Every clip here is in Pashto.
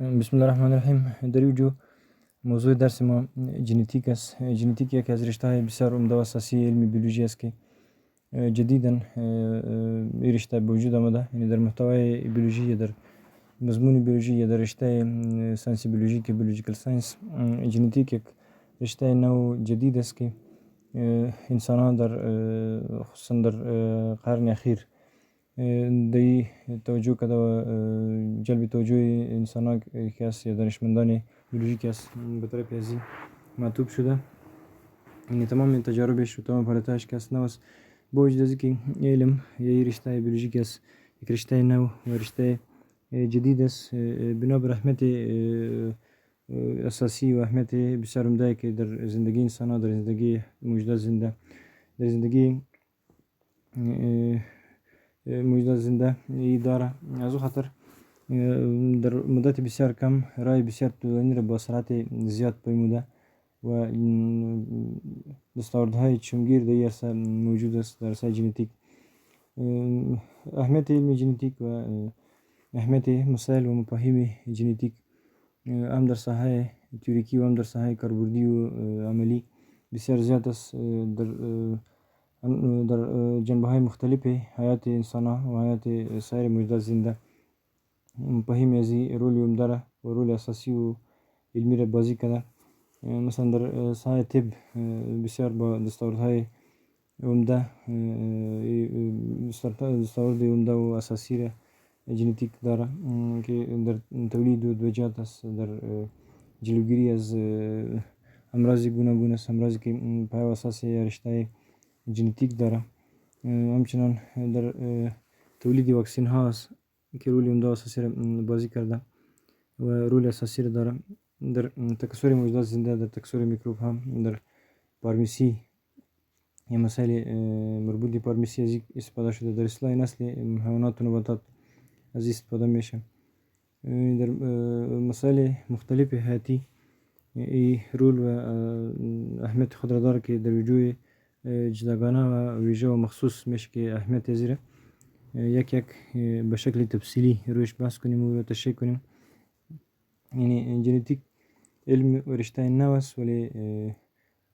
بسم الله الرحمن الرحیم. در اینجا موضوع درس ما ژنتیک است. ژنتیک یکی از رشته‌های بسیار عمده و اساسی علم بیولوژی است که جدیداً این رشته به وجود آمده. یعنی در محتوای بیولوژی یا در مضمون بیولوژی یا در رشته ساینس بیولوژی که بیولوژیکال ساینس، ژنتیک یک رشته نو جدید است که انسان‌ها در خصوصاً در قرن اخیر دی توجه کرده و جلب توجه انسان‌ها که است یا دانشمندان بیولوژی که است به طرف ازی معطوف شده. یعنی تمام تجاربش و تمام فعالیتش که است نو است، با وجود از اینکه علم یا رشته بیولوژیک است یک رشته نو و رشته جدید است، بنابر اهمیت اساسی و اهمیت بسیار عمده که در زندگی انسان‌ها، در زندگی موجودات زنده، در زندگی موجودات زنده داره. از او خاطر در مدت بسیار کم رای بسیار طولانی را با سرعت زیاد پیموده و دستاوردهای چشمگیر در این عرصه موجود است، در عرصه ژنتیک. اهمیت علم ژنتیک و اهمیت مسائل و مفاهیم ژنتیک هم در ساحه تئوریکی و هم در ساحه کاربردی و عملی بسیار زیاد است. در جنبه‌های مختلف حیات انسان‌ها و حیات سایر موجودات زنده مفاهیم ازی رولی عمده را و رول اساسی و علمی را بازی کرده. مثلا در ساحه طب بسیار با دستاوردهای عمده دستاورد عمده و اساسی را ژنتیک داره که در تولید دوجات است، در جلوگیری از امراض گوناگون است، امراضی که پای و اساس رشته ژنتیک داره. همچنان در تولید واکسین ها است که رول عمده و اساسی را بازی کرده و رول اساسی را داره. در تکثر موجودات زنده، در تکثر میکروب ها، در پارمیسی یا مسائل مربوط به پارمیسی از استفاده شده، در اصلاح نسل حیوانات و نباتات از استفاده میشه. در مسائل مختلف حیاتی ای رول و اهمیت خود را داره که در وجود جداگانه و ویژه و مخصوص میشه که اهمیت ازیره یک به شکل تفصیلی رویش بحث کنیم و تشریح کنیم. یعنی ژنتیک علم و رشته نو است، ولی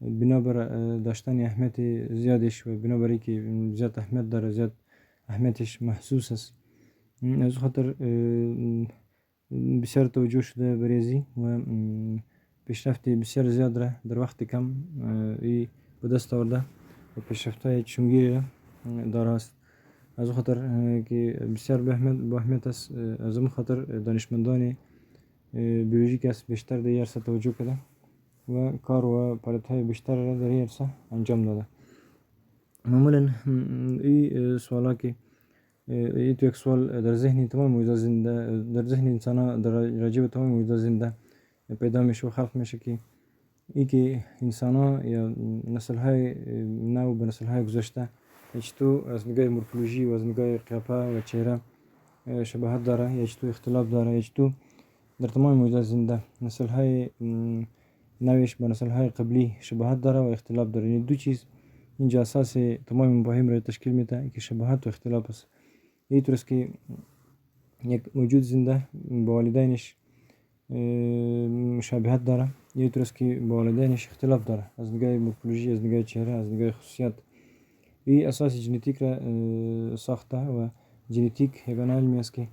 بنابر داشتن اهمیت زیادش و بنابر که زیاد اهمیت داره، زیاد اهمیتش محسوس است، از خاطر بسیار توجه شده بریزی و پیشرفت بسیار زیاد را در وقت کم به دست آورده و پیشرفت‌های چشمگیری را داره است. از او خاطر که بسیار با اهمیت است، از اون خاطر دانشمندان بیولوژیک است بیشتر در این عرصه توجه کرده و کار و فعالیت‌های بیشتر را در این عرصه انجام داده. معمولا این سوالا که این تو یک سوال در ذهن تمام موجودات زنده، در ذهن انسان ها، در راجع به تمام موجودات زنده پیدا میشه و خلق میشه که ای که انسان ها یا نسل های نو به نسل های گذشته چطور از نگاه مورفولوژی و از نگاه قیافه و چهره شباهت داره یا چطور اختلاف داره، یا چطور در تمام موجودات زنده نسل های نوش با نسل های قبلی شباهت داره و اختلاف داره. یعنی دو چیز اینجا اساس تمام مفاهیم را تشکیل میده که شباهت و اختلاف است. اینطور است که یک موجود زنده با والدینش مشابهت داره، اینطور است که با والدینش اختلاف داره از نگاه مورفولوژی، از نگاه چهره، از نگاه خصوصیات. این اساس ژنتیک را ساخته و ژنتیک یگانه علمی است که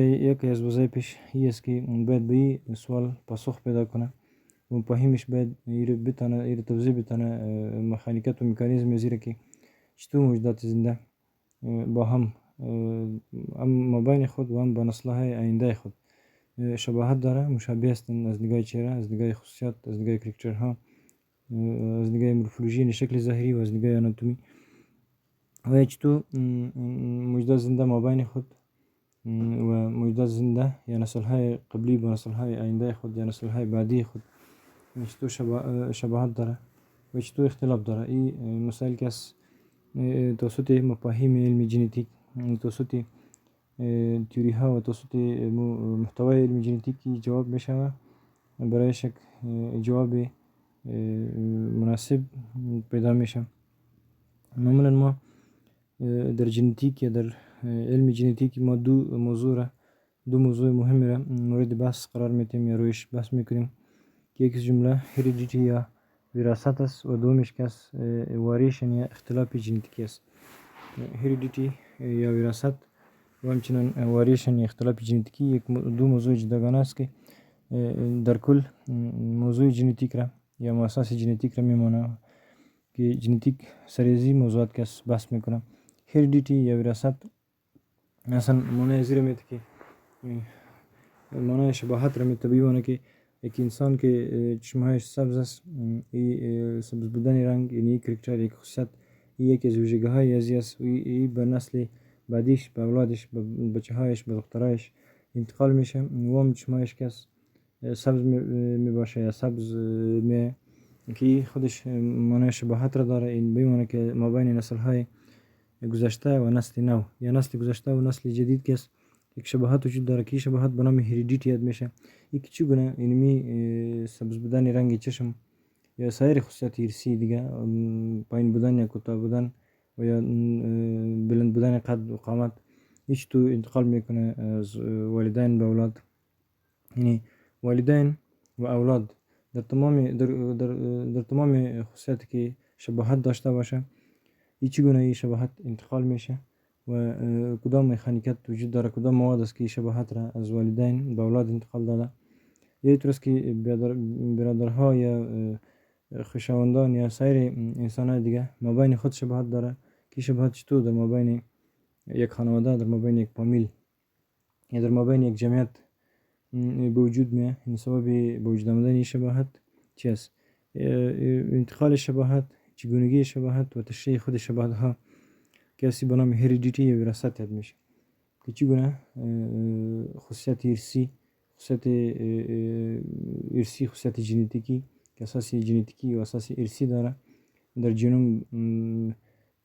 یکی از وظایفش این است که باید به این سوال پاسخ پیدا کنه و مفاهیمش باید بتانه توضیح بتانه مکانیکت و مکانیزم زیره که چطور موجودات زنده با هم مابین خود و هم با نسل‌های آینده خود شباهت داره، مشابه هستند از نگاه چهره، از نگاه خصوصیات، از نگاه کرکترها، از نگاه مورفولوژی شکل ظاهری و از نگاه آناتومی و چطور موجودات زنده مابین خود و موجودات زنده یا نسل‌های قبلی با نسل‌های آینده خود یا نسل‌های بعدی خود چطور شباهت داره و چطور اختلاف داره. این مسائل که از توسط مفاهیم علم ژنتیک، توسط تئوری ها و توسط محتوای علم ژنتیکی جواب میشه، برایش جواب مناسب پیدا میشه. معمولا ما در ژنتیک یا در علم ژنتیک ما دو موضوع را دو موضوع مهم را مورد بحث قرار میتیم یا رویش بحث میکنیم که یکی جمله هریدیتی یا وراثت است و دومش کس واریشن یا اختلاف ژنتیکی است. هریدیتی یا وراثت و همچنین واریشن یا اختلاف ژنتیکی دو موضوع جداگانه است که در کل موضوع ژنتیک را یا اساس ژنتیک را میمانه که ژنتیک سریزی موضوعات که بحث میکنم. هریدیتی یا وراثت اصلا معنی زیر میده که معنی شباهت را میده بیونه که یک انسان که چشمهایش سبز است، سبز بودن رنگ یعنی کرکتر یک خصوصیت یکی از ویژگی های ازی است و به نسل بعدیش به اولادش به بچه هایش به دخترایش انتقال میشه و هم چشمهایش که سبز می باشه یا سبز می که خودش معنی شباهت را داره. این بیمونه که ما بین نسل های گذشته و نسل نو یا نسل گذشته و نسل جدید که است یک شباهت وجود داره که شباهت به نام هریدیتی یاد میشه. یک چگونه اینمی سبز بودن رنگ چشم یا سایر خصوصیت ارثی دیگه پایین بودن یا کوتاه بودن و یا بلند بودن قد و قامت هیچ تو انتقال میکنه از والدین به اولاد. یعنی والدین و اولاد در تمام خصوصیاتی که شباهت داشته باشه این چگونه این شباهت انتقال میشه و کدام مکانیکت وجود داره، کدام مواد است که شباهت را از والدین به اولاد انتقال داده. یه طور است که برادرها یا خویشاوندان یا سایر انسان‌های دیگه مابین خود شباهت داره که شباهت چطور در مابین یک خانواده، در مابین یک فامیل یا در مابین یک جمعیت به وجود میاد. این سبب به وجود آمدن این شباهت چی است؟ انتقال شباهت، چگونگی شباهت و تشریح خود شباهت ها که اسی به نام هریدیتی یا وراثت یاد میشه که چگونه خصوصیت ارثی خصوصیت ژنتیکی که اساس ژنتیکی و اساس ارثی داره در ژنوم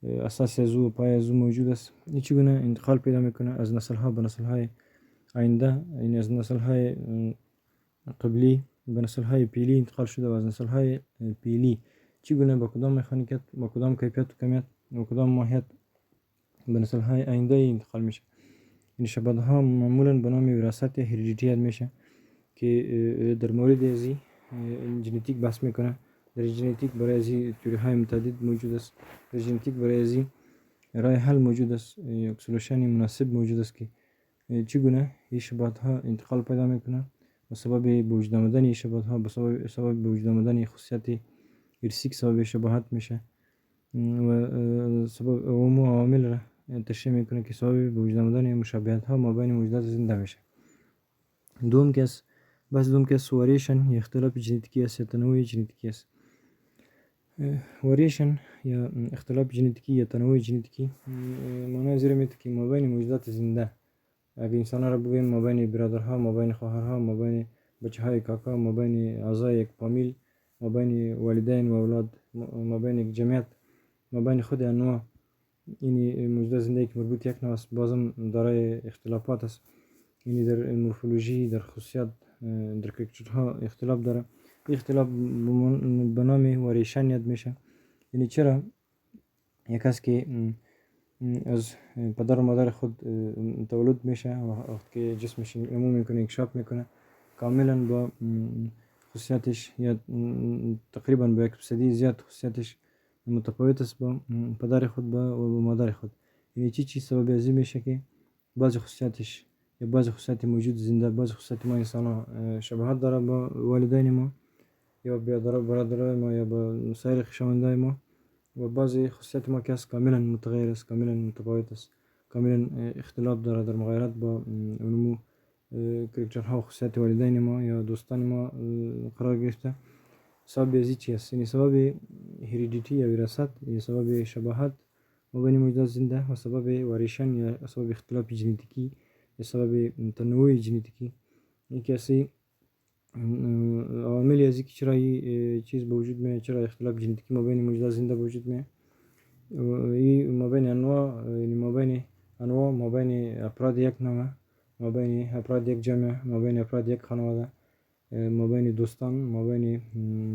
اساس از او و پای از او موجود است. این چگونه انتقال پیدا میکنه از نسل ها به نسل های آینده، این از نسل های قبلی به نسل های پیلی انتقال شده و از نسل های پیلی چگونه با کدام مکانیکت با کدام کیفیت و کمیت و کدام ماهیت به نسل های آینده انتقال میشه. این شباهت ها معمولا به نام وراثت یا هریدیتی یاد میشه که در مورد ازی ژنتیک بحث میکنه. در ژنتیک برای ازی تئوری های متعدد موجود است. در ژنتیک برای ازی راه حل موجود است، یک سولوشن مناسب موجود است که چگونه این شباهت ها انتقال پیدا میکنه و سبب به وجود آمدن این شباهت ها سبب به وجود آمدن خصوصیت ارثی سبب شباهت میشه و سبب عوامل را تشریح میکنه که سبب به وجود آمدن مشابهت ها ما بین موجودات زنده میشه. دوم کس واریشن یا اختلاف ژنتیکی است یا تنوع ژنتیکی است. واریشن یا اختلاف ژنتیکی یا تنوع ژنتیکی معنی زیر میده که ما بین موجودات زنده اگه انسان را بگویم ما بین برادرها، ما بین خواهرها، ما بین بچه های کاکا، ما بین اعضای یک فامیل، ما بین والدین و اولاد، ما بین یک جمعیت، ما بین خود انواع این موجودات زنده که مربوط یک نوع است بازم دارای اختلافات است. یعنی در مورفولوژی، در خصوصیات، در کرکترها اختلاف داره. اختلاف به نام واریشن یاد میشه. یعنی چرا یک کس که از پدر و مادر خود تولد میشه و وقتی که جسمش نمو میکنه انکشاف میکنه کاملا با خصوصیاتش یا تقریبا با 1% زیاد خصوصیاتش متفاوت است با پدر خود و با مادر خود. یعنی چی سبب ازی میشه که بعض خصوصیاتش یا بعض خصوصیات موجود زنده، بعض خصوصیات ما انسان ها شباهت داره با والدین ما یا برادرای ما یا با سایر خویشاوندای ما و بعضی خصوصیات ما که است کاملا متغیر است، کاملا متفاوت است، کاملا اختلاف داره در مغایرت با اونمو کرکترها و خصوصیات والدین ما یا دوستان ما قرار گرفته. سبب ازی چی است؟ یعنی سبب هریدیتی یا وراثت یا سبب شباهت ما بین موجودات زنده و سبب واریشن یا سبب اختلاف ژنتیکی یا سبب تنوع ژنتیکی. این کسی عواملی ازی که چرا این چیز به وجود میاد، چرا اختلاف ژنتیکی ما بین موجودات زنده به وجود میاد. این ما بین انواع، یعنی ما بین افراد یک نوع، ما بین افراد یک جمع، ما بین افراد یک خانواده، ما بین دوستان، ما بین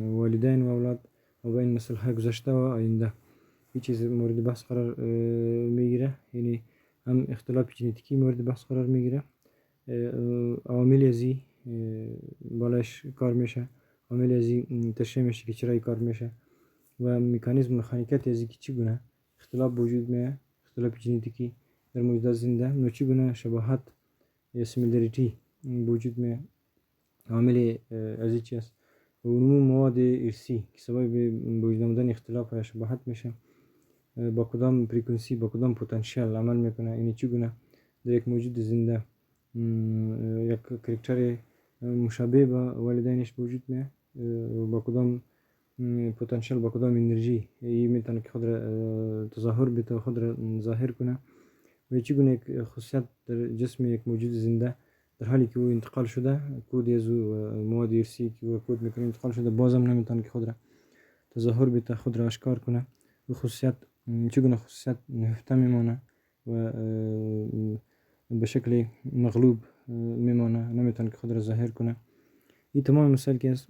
والدین و اولاد، ما بین نسل های گذشته و آینده این چیز مورد بحث قرار میگیره. یعنی هم اختلاف ژنتیکی مورد بحث قرار میگیره عوامل ازی بالایش کار میشه، عامل ازی تشریح میشه که چرا کار میشه و مکانیزم مکانیکت ازی که چگونه اختلاف وجود میه، اختلاف ژنتیکی در موجودات زنده و چگونه شباهت یا سیمیلاریتی وجود میه. عامل ازی چی است؟ و نمو مواد ارسی که سبب وجود آمدن اختلاف یا شباهت میشه، با کدام فریکونسی با کدام پتانسیل عمل میکنه، یعنی چگونه در یک موجود زنده یک کرکتر مشابه با والدینش وجود میه، با کدام پتانسیل با کدام انرژی این میتونه که خود را تظاهر بده، خود را ظاهر کنه و چگونه یک خاصیت در جسم یک موجود زنده در حالی که او انتقال شده کود از مواد ارسی که او کود میکنه انتقال شده بازم نمیتونه که خود را تظاهر بده، خود را آشکار کنه. و خاصیت چگونه خاصیت نهفته میمانه و به شکل مغلوب میمانه، نمیتونه که خود را ظاهر کنه. این تمام مسائل که است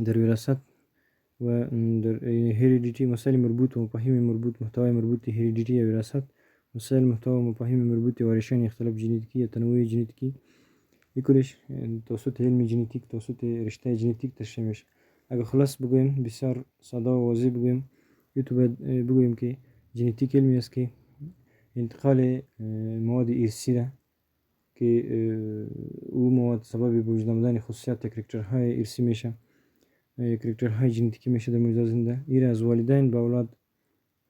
در وراثت و در هریدیتی، مسائل مربوط و مفاهیم مربوط، محتوای مربوط هریدیتی یا وراثت، مسائل محتوا و مفاهیم مربوط وارشان اختلاف ژنتیکی یا تنوع ژنتیکی کلش توسط علم ژنتیک، توسط رشته ژنتیک تشریح میشه. اگر خلاص بگویم، بسیار ساده و واضح بگویم، تو باید بگویم که ژنتیک علمی است که انتقال مواد ارسی را که او مواد سبب وجود آمدن خصوصیت کرکترهای ارسی میشه، کرکترهای ژنتیکی میشه در موجودات زنده، این از والدین به اولاد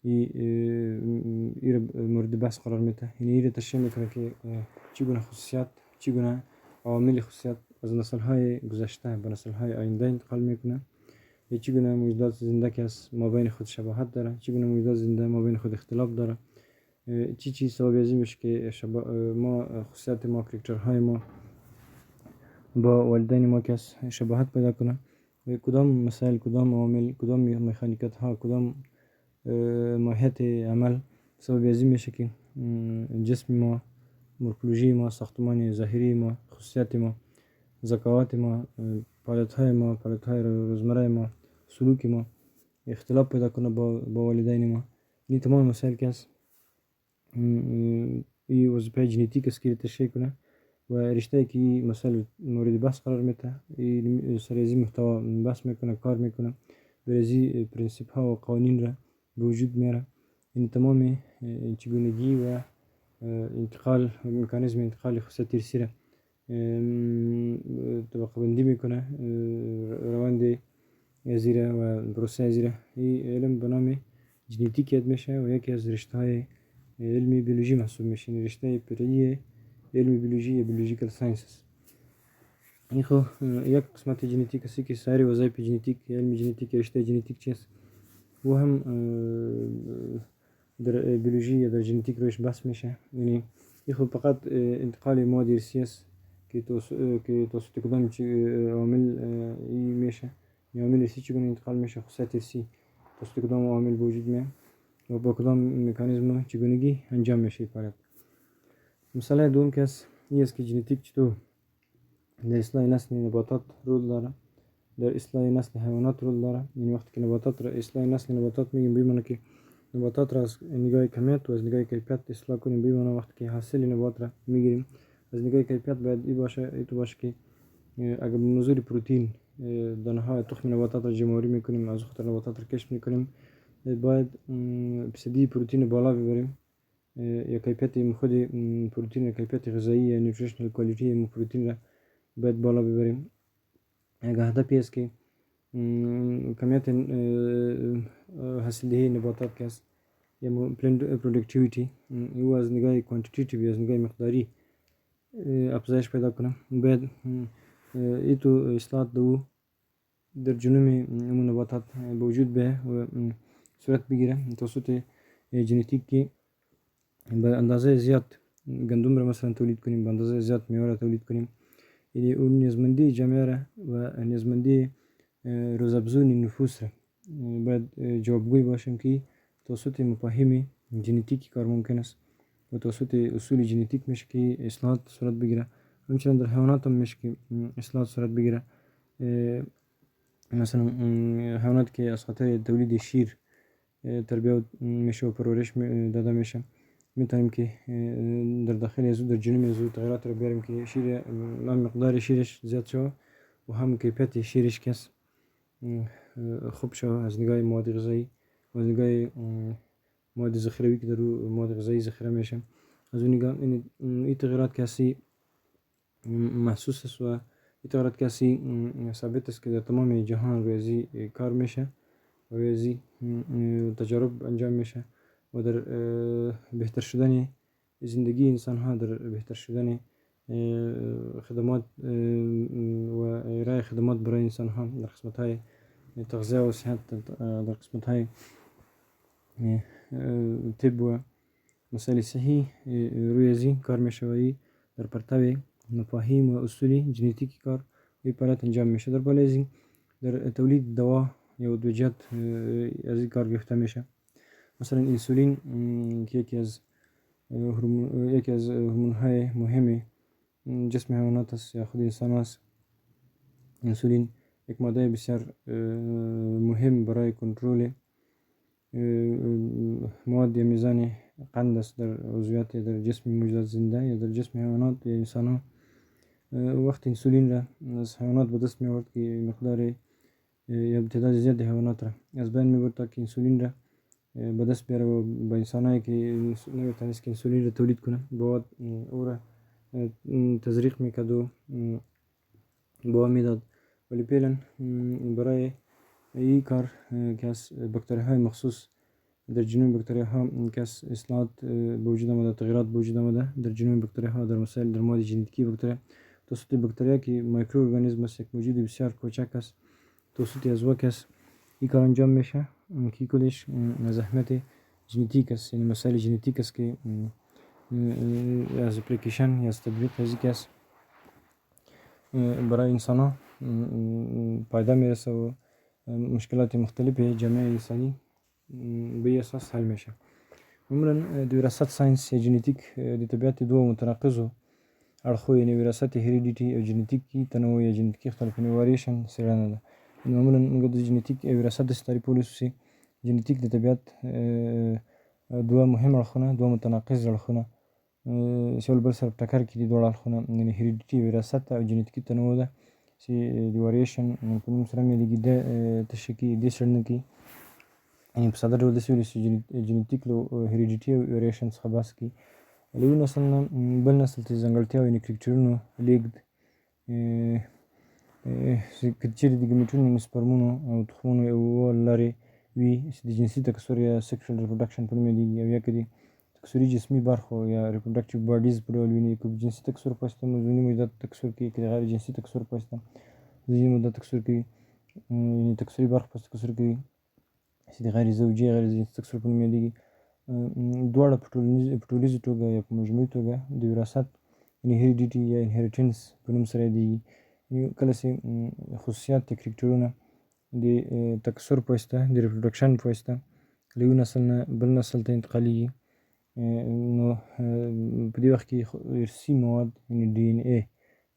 این مورد بحث قرار میده. یعنی این تشریح میکنه که چگونه خصوصیت، چگونه عوامل خصوصیت از نسل‌های گذشته به نسل‌های آینده انتقال میکنه، چگونه موجودات زنده که از مابین خود شباهت داره، چگونه موجودات زنده مابین خود اختلاف داره، چی سبب از این میشه که ما خصوصیت ما، کرکترهای ما با والدین ما که شباهت پیدا کنه و کدام مسائل، کدام عوامل، کدام مکانیکت ها، کدام ماهیت عمل سبب از این میشه که جسم ما، مورفولوژی ما، ساختمان ظاهری ما، خصوصیت ما، ذکاوت ما، فعالیت های ما، فعالیت های روزمره ما، سلوک ما اختلاف پیدا کنه با والدین ما. این تمام مسائل که است این وظیفه ژنتیک است که تشریح کنه و رشته که مسائل مورد بحث قرار میده، این سر از این محتوا بحث میکنه، کار میکنه، بر از این پرنسیپ ها و قوانین را به وجود میاره. این تمام چگونگی و انتقال، مکانیزم انتقال خصوصیت ارسی را طبقه بندی میکنه، روند زیره و پروسه زیره. این علم به نام ژنتیک یاد میشه و یکی از رشته های علمی بیولوژی محسوب میشه، رشته فرعی علم بیولوژی یا بیولوژیکال ساینسز. این خو یک قسمت ژنتیک است که سایر وظایف ژنتیک، علم ژنتیک، رشته ژنتیک چیست و هم در بیولوژی یا در ژنتیک روش بحث میشه. یعنی این خو فقط انتقال مواد ارسی است که توسط کدام عامل میشه، عامل ارسی چگونه انتقال میشه، خصوصیت ارسی توسط کدام عامل وجود میاد و با کدام مکانیزم چگونگی انجام میشه فعالیت. مسئله دوم که است این است که ژنتیک چطور در اصلاح نسل نباتات رول داره، در اصلاح نسل حیوانات رول داره. یعنی وقتی که نباتات را اصلاح نسل نباتات میگیم، بیمونه که نباتات را از نگاه کمیت و از نگاه کیفیت اصلاح کنیم. بیمونه وقتی که حاصل نبات را میگیریم از نگاه کیفیت باید این باشه که اگر به منظور پروتئین دانه های تخم نباتات را جمع‌آوری میکنیم، از خطر نباتات را کشف میکنیم، باید فیصدی پروتئین بالا ببریم یا کیفیت خود پروتئین، کیفیت غذایی یا نیوتریشنال کوالیتی پروتئین را باید بالا ببریم. اگر هدفی است که کمیت حاصلدهی نباتات که است یا پلنت پروداکتیویتی او از نگاه کوانتیتیتیو، از نگاه مقداری افزایش پیدا کنه، باید ایتو اصلاحات دو در جنوم امون نباتات به وجود بیه و صورت بگیره توسط ژنتیک که به اندازه زیاد گندم را مثلا تولید کنیم، به اندازه زیاد میوه را تولید کنیم. یعنی اون نیازمندی جامعه را و نیازمندی روزافزون نفوس را باید جوابگوی باشیم که توسط مفاهیم ژنتیکی کار ممکن است و توسط اصول ژنتیک میشه که اصلاحات صورت بگیره. همچنین در حیوانات هم میشه که اصلاحات صورت بگیره. مثلا حیوانات که از خاطر تولید شیر تربیت میشه و پرورش داده میشه، میتونیم که در داخل از او در جنوب از او تغییرات را بیاریم که شیر هم مقدار شیرش زیاد شود و هم کیفیت شیرش کس خوب شود از نگاه مواد غذایی و از نگاه مواد ذخیروی که در او مواد غذایی ذخیره میشه. از اون نگاه این تغییرات کسی محسوس است و این تغییرات کسی ثابت است که در تمام جهان ریاضی کار میشه و ریاضی تجارب انجام میشه و در بهتر شدن زندگی انسان ها، در بهتر شدن خدمات و ارائه خدمات برای انسان ها در قسمت های تغذیه و صحت، در قسمت های طب و مسائل صحی روی ریاضی کار میشه و در پرتو مفاهیم و اصول ژنتیکی کار این فعالیت انجام میشه. در بالای از این در تولید دوا یا ادویجات از این کار گرفته میشه. مثلا انسولین که یکی از هورمون های مهم جسم حیوانات است یا خود انسان است. انسولین یک ماده بسیار مهم برای کنترل مواد یا میزان قند است در عضویات در جسم موجودات زنده یا در جسم حیوانات یا انسان ها. وقت انسولین را از حیوانات به دست می آورد که مقدار یا تعداد زیاد حیوانات را از بین می برد تا که انسولین را به دست بیاره و به انسان هایی که نمیتونست که انسولین را تولید کنه باید او را تزریق میکرد و بوا میداد. ولی فعلا برای این کار که از باکتری های مخصوص در جنوب باکتری ها که از اصلاحات به وجود آمده، تغییرات به وجود آمده در جنوب باکتری ها در مسائل در مواد ژنتیکی باکتری توسط باکتری که مایکرو ارگانیسم است، یک موجود بسیار کوچک است، توسط از وک است این کار انجام میشه که کلش از اهمیت ژنتیک است، یعنی مسائل ژنتیک است که از اپلیکیشن یا از تطبیق از این است برای انسان ها پایده میرسه و مشکلات مختلف جامعه انسانی به اساس حل میشه. عموما د وراثت ساینس یا ژنتیک د طبیعت دوه متناقضو اړخو یعنی وراثت هریډیټي او ژنتیکي تنوع یا ژنتیکي اختلافونه واریشن څېړنه ده. معمولا موږ د ژنتیک وراثت داسې تعریفولی شو چې ژنتیک د طبیعت دوه مهم اړخونه، دوه متناقض اړخونه چې یو له بل سره په ټکر کې دي دواړه اړخونه، یعنی هریډیټي وراثت او ژنتیکي تنوع ده چې د واریشن په نوم سره هم یادېږي. ده تشریح کوي دې څېړنه کې یعنی په ساده ډول داسې ویلی چې ژنتیک له هریډیټي او وریشن څخه بحث کوي. له یو نسل نه بل نسل ته ځانګړتیاوې یعنې کرکټرونو لیږد که چېرې د ګمیټونو یعنې سپرمونو او تخمونو یوه لارې وي چې د جنسي تکثر یا سیکشوال ریپروډکشن په نوم یادېږي، او یا که د تکثري جسمي برخو یا ریپروډکټیو باډیز په ډول وي، که جنسي تکثر په واسطه ځینې موجودات تکثر کوي، که د غیر جنسي تکثر په واسطه ځینې موجودات تکثر کوي، یعنې تکثري برخو په واسطه تکثر کوي چې د غیر زوجي غیر جنسي تکثر په نوم یادېږي. دواړه په ټولیزه توګه یا په مجموعي توګه د وراثت یعنې هریډیټي یا انهریټنس په نوم سره یادېږي. کله چې خصوصیات یا کرکټرونه د تکثر په واسطه د ریپروډکشن په واسطه له یو نسل نه بل نسل ته انتقالیږي، نو په دې وخت کې ارثي مواد یعنې ډي ان اے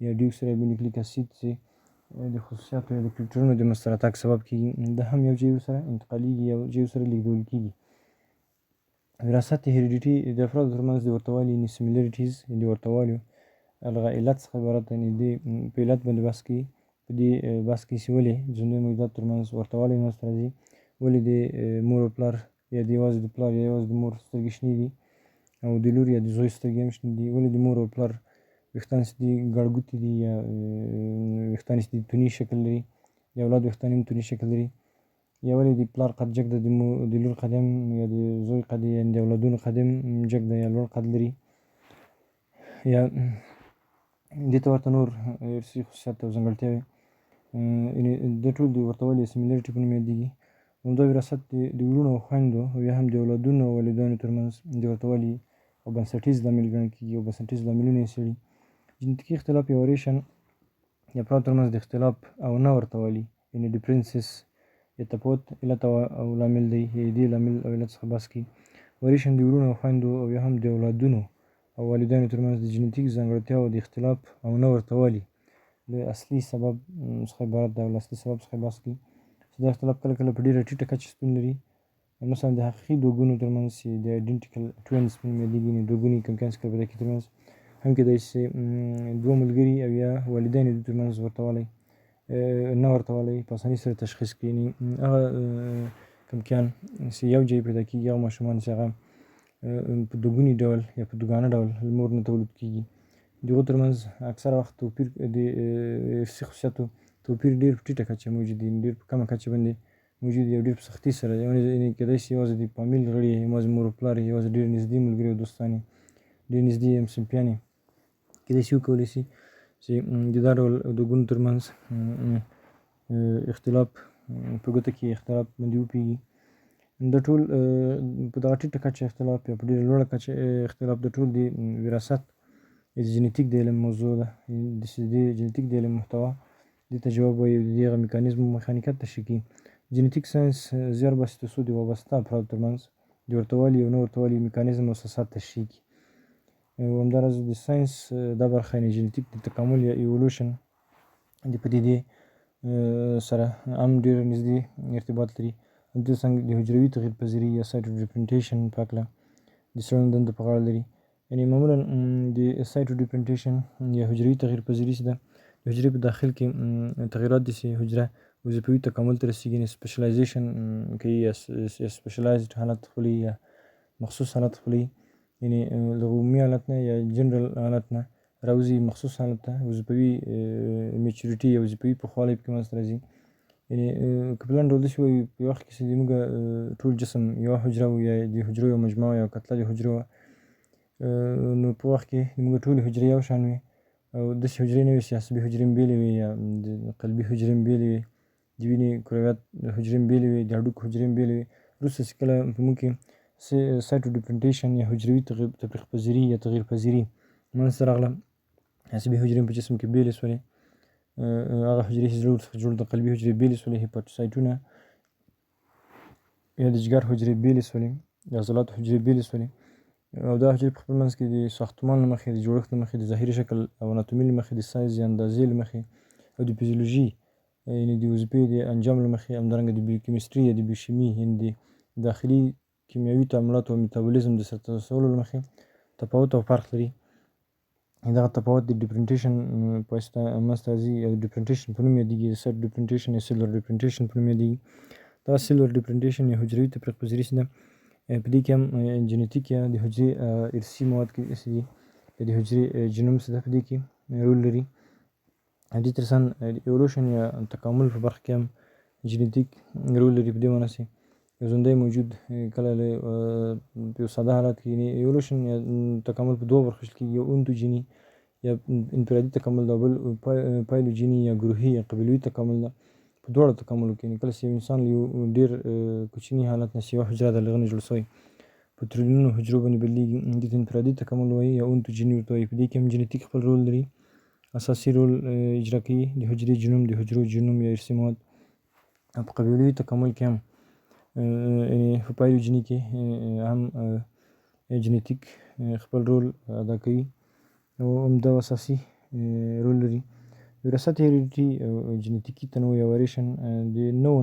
یا ډیوکسي رایبونیوکلیک اسید چې د خصوصیاتو یا د کرکټرونو د منځته راتګ سبب کېږي، دا هم یو ځای سره انتقالیږي، یو ځای سره لیږدول کېږي. وراثت هریډیټي د افرادو ترمنځ د ورته والي یعنې سیمیلریټیز د ورته والیو هغه علت څخه عبارت دی. د په علت باندې بحث کوي، په دې بحث کوي چې ولې ژوندیو موجوداتو ترمنځ ورته والی منځته راځي، ولې د مور او پلار یا د یوازې د پلار یا یوازې د مور سترګې شنې دي او د لور یا د زوی سترګې هم شنې دي، ولې د مور او پلار ویښتان چې دي ګړګوتې دي یا ویښتان چې دي توني شکل لري، د اولاد ویښتان هم توني شکل لري، یا ولې د پلار قد جګ ده د لور قد هم یا د زوی قد یا د اولادونو قد هم جګ ده یا لوړ قد لري، یا دې ته ورته نور ارثي خصوصیات او ځانګړتیاوې، یعنې دا ټول د ورته والي یا سیمیلریټي په نوم یادېږي. همدا وراثت د وروڼو او خویندو او یا هم د اولادونو او والدینو ترمنځ د ورته والي او بنسټیز لامل ګڼل کېږي او بنسټیز لاملونه یې څېړي. جنتیکي اختلاف یا واریشن د افرادو ترمنځ د اختلاف او نه ورته والي یعنې ډیفرنسز یا تفاوت علت او لامل دی، یا دې لامل او علت څخه بحث کوي. واریشن د وروڼو او خویندو او یا هم د اولادونو او والدینو ترمنځ د جنتیک ځانګړتیاو د اختلاف او نه ورته والي له اصلي سبب څخه عبارت دی او له اصلي سبب څخه بحث کوي چې دا اختلاف کله کله په ډېره ټیټه کچه شتون لري مثلا د حقیقي دوه ترمنځ چې د آیډنټیکل ټوینز په نوم یادېږي، یعنې دوه ګوني کمکیان چې کله پیدا کېږي ترمنځ هم کېدای شي دوه ملګري او یا والدین د دوی ترمنځ ورته نه ورته والی په اسانۍ سره تشخیص کړي. یعنې هغه کمکیان چې یو ځای پیدا کېږي، هغه ماشومان چې هغه په دوه ګوني ډول یا په دوګانه ډول له مور نه تولید کېږي، د هغو ترمنځ اکثره وخت توپیر د ارثي خصوصیاتو توپیر ډېر په ټیټه کچه موجود وي، ډېر په کمه کچه باندې موجود وي او ډېر په سختۍ سره، یعنې کېدای شي یوازې د فامیل غړي یې، یوازې مور او پلار یې، یوازې ډېر نږدې ملګري او دوستان یې، ډېر نږدې همصنفیان یې کېدای شي وکولی شي چې د دا ډول دوګونو ترمنځ اختلاف په ګوته کې اختلاف باندې وپوهېږي. دا ټول په دغه ټیټه کچه اختلاف یا په ډېره لوړه کچه اختلاف د ټول د وراثت د جینیتیک د علم موضوع ده، د جینیتیک د علم محتوا دې ته جواب وایي، د دغه میکانیزم میخانیکت تشریح کوي. جینیتیک ساینس زیار باسي تر څو د وابسته افرادو ترمنځ د ورته والي او نه ورته والي میکانیزم او اساسات تشریح کړي. او همداراز د ساینس دا برخه یعنې جینیتیک د تکامل یا ایولوشن د پدیدې سره هم ډېر نږدې ارتباط لري. همدارنګه د حجروي تغیر پذیري یا سایټوډیفرنټیشن په هکله د څېړنو دنده په غاړه لري. یعنې معمولا د سایټوډیفرنټیشن یا حجروي تغیر پذیري چې ده د حجرې په داخل کې تغیرات دي چې حجره وظیفوي تکامل ته رسېږي، یعنې سپیشلایزیشن کوي یا سپیشلایزډ حالت خپلوي یا مخصوص حالت خپلوي، یعنې له عمومي حالت نه یا جنرال حالت نه راوځي مخصوص حالت ته، وظیفوي میچورټي یا وظیفوي پوخوالی پکې منځته راځي. یعنې که په لنډ ډول داسې ووایو په یو وخت کې چې زموږ ټول جسم یوه حجره وو یا د حجرو یوه مجموعه یا کتله د حجرو وه، نو په وخت کې زموږ ټولې حجرې یو شان وي او داسې حجرې نه وي چې عصبي حجرې هم بېلې وي یا د قلبي حجرې هم بېلې وي، د وینې کرویات حجرې هم بېلې وي، د هډوکو حجرې هم بېلې وي. وروسته چې کله په موږ کې سایټوډیفرنټیشن یا حجروي تفریق پذیري یا تغیر پذیري منځته راغله، عصبي حجرې په جسم کې بېلې شولې، هغه حجرې چې زړه ورڅخه جوړ د قلبي حجرې بېلې شولې، هیپاټوسایټونه یا د جګر حجرې بېلې شولې، د عضلاتو حجرې بېلې شولې او دا حجرې په خپل منځ کې د ساختمان له مخې، د جوړښت له مخې، د ظاهري شکل او اناتومي له مخې، د سایز یا اندازې له مخې او د فیزیولوژي یعنې د وظیفې د انجام له مخې، همدارنګه د بیوکیمسټري یا د بیوشیمي یعنې د داخلي کیمیاوي تعاملاتو او میتابولیزم د سرته رسولو له مخې تفاوت او فرق لري. دغه تفاوت د ډیفرنټیشن په واسطه منځته راځي او ډیفرنټیشن په نوم یادېږي، د سایټ ډیفرنټیشن یا سیلولر ډیفرنټیشن په نوم یادېږي. دا سیلولر ډیفرنټیشن یا حجروي تفریق پذیري چې ده په دې کې هم جینیتیک یا د حجرې ارثي مواد کې چې دي یا د حجرې جینوم چې ده په دې کې رول لري. دې تر څنګ د ایولوشن یا تکامل په برخه کې هم جینیتیک رول لري، په دې معنی چې یو ژوندی موجود کله په یو ساده حالت کې، یعنې ایولوشن یا تکامل په دوه برخو ویشل کېږي، یو اونتوجیني یا انفرادي تکامل ده او بل پایلوجیني یا ګروهي یا قبیلوي تکامل ده. په دواړو تکاملو کې کله چې یو انسان له یو ډېر کوچني حالت نه چې یوه حجره ده له هغه نه جوړ شوی په تریلیونونو حجرو باندې بدلېږي، دې ته انفرادي تکامل وایي یا اونتوجیني ورته وایي. په دې کې هم جینیتیک خپل رول لري، اساسي رول اجرا کوي د حجرې جینوم، د حجرو جینوم یا ارثي مواد. په قبیلوي تکامل کې هم یعنې په پایلوجیني کې هم جینیتیک خپل رول ادا کوي او همدا اساسي رول لري. وراثت هیریډیټي او جینیتیکي تنوع یا وریشن د نوو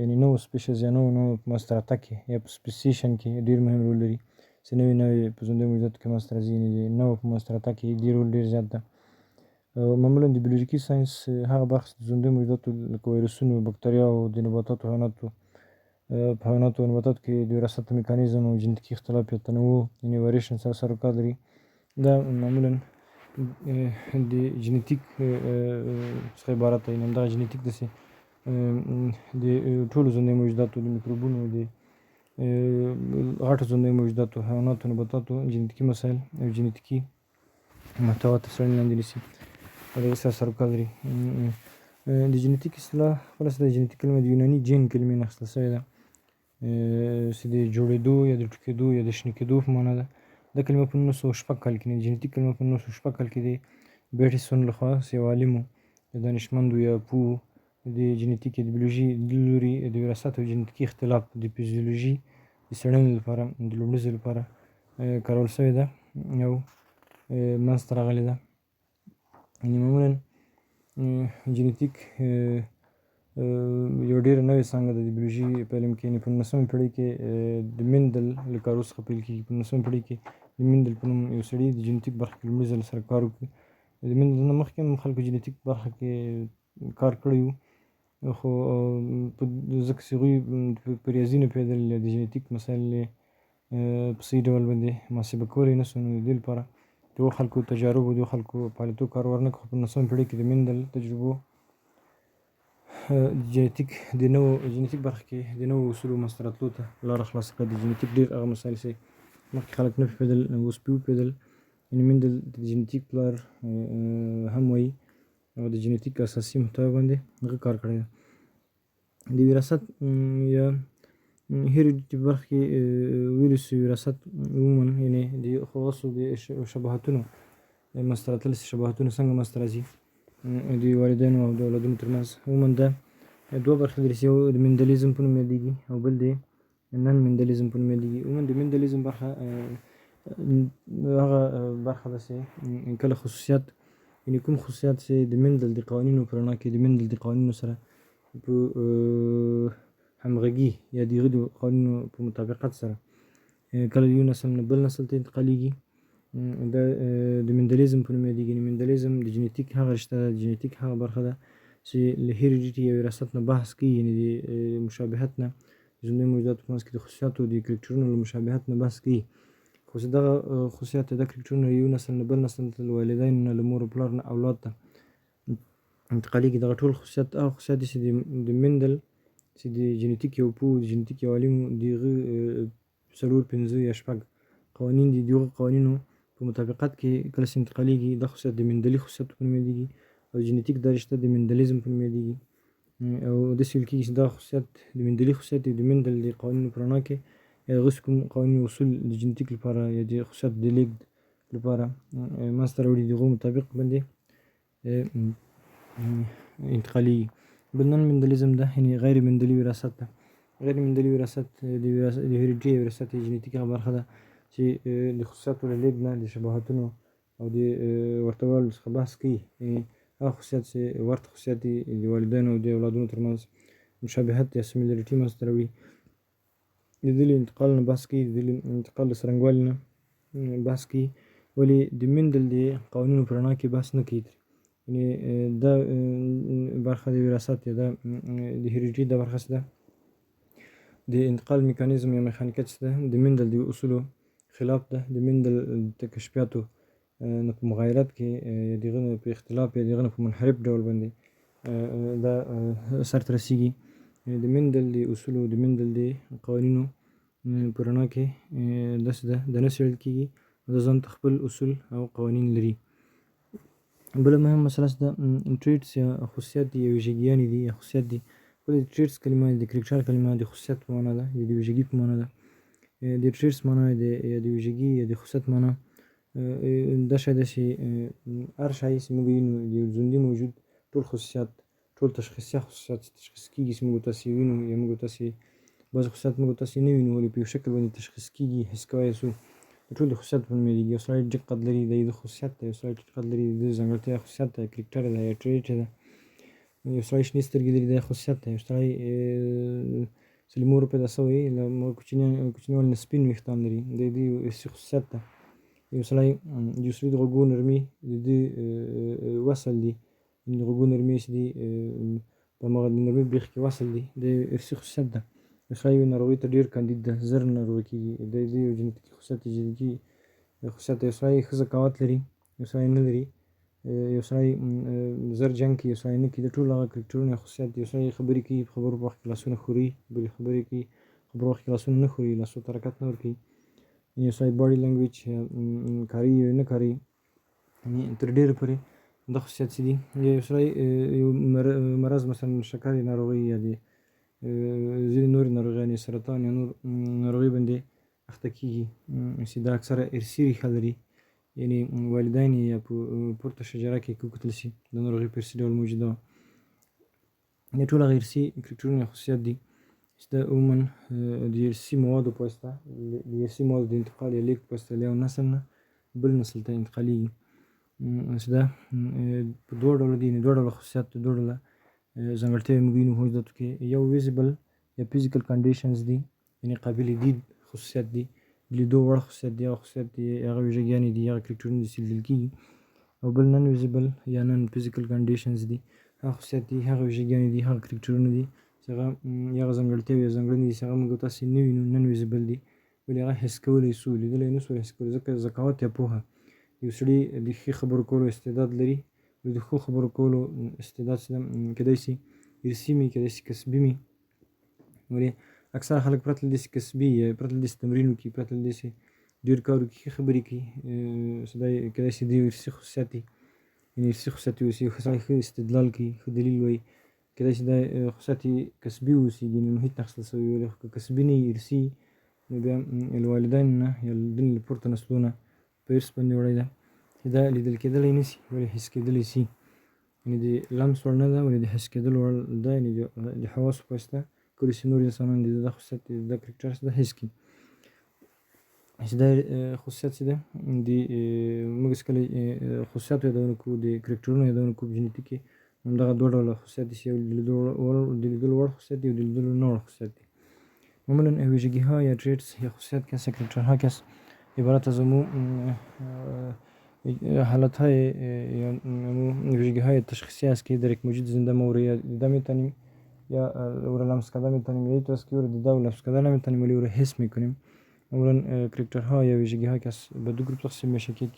یعنې نوو سپیشیز یا نوو په منځته راتګ کې یا په سپیسیشن کې ډېر مهم رول لري چې نوې په ژوندیو موجوداتو کې منځته راځي، یعنې د نوو په منځته راتګ کې دې رول ډېر زیات ده. معمولا د بیولوژیکي ساینس هغه برخه د ژوندیو موجوداتو لکه ویروسونو، بکتریاوو، د نباتاتو په حیواناتو او نباتاتو کې د وراثت میکانیزم او جینیتیکي اختلاف یا تنوع یعنې وریشن سره سروکار لري. دا معمولا د جینیتیک څخه عبارت دی. یعنې همدغه جینیتیک داسې د ټولو ژوندیو موجوداتو د میکروبونو، د غټو ژوندیو موجوداتو، حیواناتو، نباتاتو جینیتیکي مسایل او جینیتیکي محتوا تر څېړنې لاندې نیسي او د هغې سره سروکار لري. د جینیتیک اصطلاح خپله چې د جینیتیک کلمه د یوناني جین کلمې نه اخیستل شوې ده چې د جوړېدو یا د ټوکېدو یا د شنه کېدو په معنا ده. دا کلمه په 1906 کال کې، جینیتیک کلمه په 1906 کال کې د بیټسون لخوا یو عالمو، دانشمندو یا پوهو د جینیتیک یا د بیولوژي د لوري د وراثت او جینیتیکي اختلاف د فیزیولوژي د څېړنې لپاره د لومړي ځل لپاره کارول شوې ده او منځته راغلې ده. یعنې معمولا جینیتیک یو ډېره نوې څانګه ده د بیولوژي په علم کې. یعنې په 19مه پېړۍ کې د میندل له کارو څخه پیل کېږي. په 19مه پېړۍ کې د میندل په نوم یو سړي د جینټیک برخه کې لومړي ځل سره کار وکړ. د میندل نه مخکې هم خلکو جینټیک برخه کې کار کړی و، خو ځکه چې هغوی په ریاضي نه پوهېدل یا د جینټیک مسایل یې په صحیح ډول باندې محاسبه کولی نه سو، نو د دې لپاره د هغو خلکو تجاربو د هغو خلکو فعالیتو کار ورنه کړ. په 19مه پېړۍ کې د میندل تجربو جینټیک برخه کې د نوو اصولو منځته راتلو ته لاره خلاصه کړه. د جینټیک ډېر هغه مسایل چې مخکې خلک نه پوهېدل اوس پرې وپوهېدل. یعنې میندل د جینټیک پلار هم وایي او د جینټیک اساسي محتوا باندې هغه کار کړی دی. د وراثت یا هیریډیټي برخه کې ویلي سوي وراثت عموما یعنې د خواصو د شباهتونو منځته راتلل چې شباهتونه څنګه منځته راځي د والدینو او د اولادونو ترمنځ. عموما دا دوه برخې لري، یو د مندلیزم په نوم یادېږي او بل د نن مندلیزم په نوم یادېږي. عموما د مندلیزم برخه هغه برخه ده چې کله خصوصیات، یعنې کوم خصوصیات چې د مندل د قوانینو په رڼا کې د مندل د قوانینو سره په همغږي یا د هغه د قوانینو په مطابقت سره کله یو نسل نه بل نسل ته انتقالېږي، دا د مندلیزم په نوم یادېږي. مندلیزم د جینټیک هغه رشته ده، د جینټیک هغه برخه ده چې له هیریډیټي یا وراثت نه بحث کوي، یعنې د مشابهت نه د ژوندیو موجوداتو په منځ کې د خصوصیاتو د کرکټرونو له مشابهت نه بحث کوي. خو چې دغه خصوصیات دا کرکټرونه یو نسل نه بل نسل ته، له والدینو نه، له مور او پلار نه اولاد ته انتقالېږي. دغه ټول خصوصیات هغه خصوصیات دي چې د مندل چې د جینټیک یو پوه د جینټیک یو عالم د هغه 4 5 یا 6 قوانین دي، د هغو قوانینو په مطابقت کې کله چې انتقالېږي دا خصوصیات د مندلي خصوصیاتو په نوم یادېږي او جینټیک دا رشته د مندلیزم په نوم یادېږي. او داسې ویل کېږي چې دا خصوصیات د مندلي خصوصیات د مندل د قوانینو په رڼا کې هغه کوم قوانین اصول د جینټیک لپاره یا د خصوصیاتو د لیږد لپاره منځته راوړي، د هغو مطابق باندې انتقالېږي. بل نن مندلیزم ده، یعنې غیر مندلي وراثت ده. غیر مندلي وراثت د هیریډیټي وراثت د جینټیک هغه برخه ده چې د خصوصیاتو له لیږد نه د شباهتونو او د ورته والو څخه بحث کوي. هغه خصوصیات چې ورته خصوصیات دي د والدینو او د اولادونو ترمنځ مشابهت یا سیمیلریټي منځته راوړي، د دې له انتقال نه بحث کوي، د دې له انتقال له څرنګوالي نه بحث کوي. ولې د مندل د قوانینو په رڼا کې بحث نه کوي. یعنې دا برخه د وراثت یا د هیریډیټي دا برخه چې ده د انتقال میکانیزم یا میخانیکت چې ده د مندل د اصولو خلاف ده. د مندل د کشفیاتو نه په مغایرت کې یا د هغه نه په اختلاف یا د هغه نه په منحرف ډول باندې دا سرته رسیږي. د مندل د اصولو د مندل د قوانینو په رڼا کې داسې ده دا نه څېړل کېږي، دا ځان ته خپل اصول او قوانین لري. بله مهمه مسله چې ده ټریټس یا خصوصیات دي یا ویژګیانې دي یا خصوصیات دي. ولې د ټریټس کلمه د کرکټر کلمه د خصوصیت په معنا ده یا د ویژګي په معنا ده. د ټریټس معنا یا د ویژګي یا د خصوصیت معنا دا شی ده چې هر شی چې موږ وینو د یو ژوندي موجود ټول خصوصیات، ټول تشخیصیه خصوصیات چې تشخیص کېږي چې موږ تاسې وینو یا موږ تاسې بعضې خصوصیات موږ تاسې نه وینو ولې په یو شکل باندې تشخیص کېږي، حس کولی سو. د ټولو خصوصیات په نوم یادېږي. یو سړی ډېر قد لري دا د خصوصیت ده، یو سړی ټیټ قد لري د ځانګړتیا خصوصیت ده، کرکټر ده یا ټریټ ده. یو سړی شنې سترګې لري دا خصوصیت ده. یو سړی چې له موره پیدا شوی له کوچنیوالي نه سپین ویښتان لري دا د یو ارثي خصوصیت ده. یو سړی د غوږو نرمي د ده وصل دي، د غوږو نرمي چې دي په هماغه د نرمي بیخ کې وصل دي د ارثي خصوصیت ده. یو سړی یو ناروغۍ ته ډېر کاندید ده، زر ناروغه کېږي د یو جینټیکي خصوصیت دی، جینټیکي خصوصیت ده. یو سړی ښه ذکاوت لري، یو سړی نه لري. یو سړی زر جنګ کوي، یو سړی نه کوي. د ټول هغه کرکټرونه یا خصوصیات دي. یو سړی خبرې کوي، په خبرو په وخت کې لاسونه ښوري، بلې خبرې کوي خبرو په وخت کې لاسونه نه ښوري، لاسو ته حرکت نه ورکوي. یو سړی باډي لینګویج کاروي یا نه کاروي، تر ډېره پورې دا خصوصیات چې دي. یو سړی یو مرض مثلا شکرې ناروغۍ یا د ځینې نورې ناروغیانې سرطان یا نور ناروغۍ باندې اخته کېږي چې دا اکثره ارثي ریښه لري، یعنې والدین یا په پورته شجره کې وکتل شي دا ناروغي په ارثي ډول موجوده وه. دا ټول هغه ارثي کرکټرونه یا خصوصیات دي چې دا عموما د ارثي موادو په واسطه د ارثي موادو د انتقال یا لیږد په واسطه له یو نسل نه بل نسل ته انتقالېږي. چې دا په دوه ډوله دي، دوه ډوله خصوصیات، دوه ډوله ځانګړتیاوې موږ وینو موجوداتو کې یو ویزیبل یا فزیکل کنډیشنز دي، یعنې قابل دید خصوصیت دي، د لیدو وړ خصوصیت دي، هغه خصوصیت دي، هغه ویژګیانې دي، هغه کرکټرونه دي چې لیدل کېږي. او بل نن ویزیبل یا نن فزیکل کنډیشنز دي، هغه خصوصیت دي، هغه ویژګیانې دي، هغه کرکټرونه دي چې هغه هغه ځانګړتیاوې یا ځانګړنې دي چې هغه موږ او تاسې نه وینو، نن ویزیبل دي، ولې هغه حس کولی شو، لیدلی نه شو حس کولی، ځکه ذکاوت یا پوهه یو سړي د ښې خبرو کولو استعداد لري، د ښو خبرو کولو استعداد چې ده کیدای شي ارثي وي، کیدای شي کسبي وي، ولې اکثره خلک پرته له دې چې کسبي یا پرته له دې چې تمرین وکړي، پرته له دې چې ډېر کار وکړي، ښې خبرې کوي، چې دا کیدای شي د یو ارثي خصوصیت وي، یعنې ارثي خصوصیت یې اوسي، سړی ښه استدلال کوي، ښه دلیل وایي، کیدای شي دا خصوصیت یې کسبي واوسېږي، یعنې محیط نه اخیستل شوی وي، ولې که کسبي نه وي، ارثي وي، نو بیا له والدینو نه یا له له پورته نسلونو په ارث باندې وړی ده چې دا لیدل کېدلی نه شي، ولې حس کېدلی شي، یعنې د لمس وړ نه ده، ولې د حس کېدلو وړ ده، یعنې د حواسو په واسطه کولی شي نور انسانان د دا خصوصیت دا کرکټر چې ده حس کړي. چې دا خصوصیت چې ده د موږ چې کله خصوصیاتو یادونه کوو، د کرکټرونو یادونه کوو په جینیتیک کې، همدغه دوه ډوله خصوصیت دي چې یو د لیدلو وړ خصوصیت دی او د لیدلو نه وړ خصوصیت دی. معمولا ویژگی‌ها یا تریتس یا خصوصیت که کرکترها که عبارت از امو حالت‌های یا ویژگی‌های تشخیصی است که در یک موجود زنده ما او را دیده می‌توانیم یا او را لمس کرده می‌توانیم، یا اینطور است که او را دیده و لمس کرده نمی‌توانیم ولی او را حس می‌کنیم. معمولا کرکترها یا ویژگی‌ها که به دو گروه تقسیم میشه که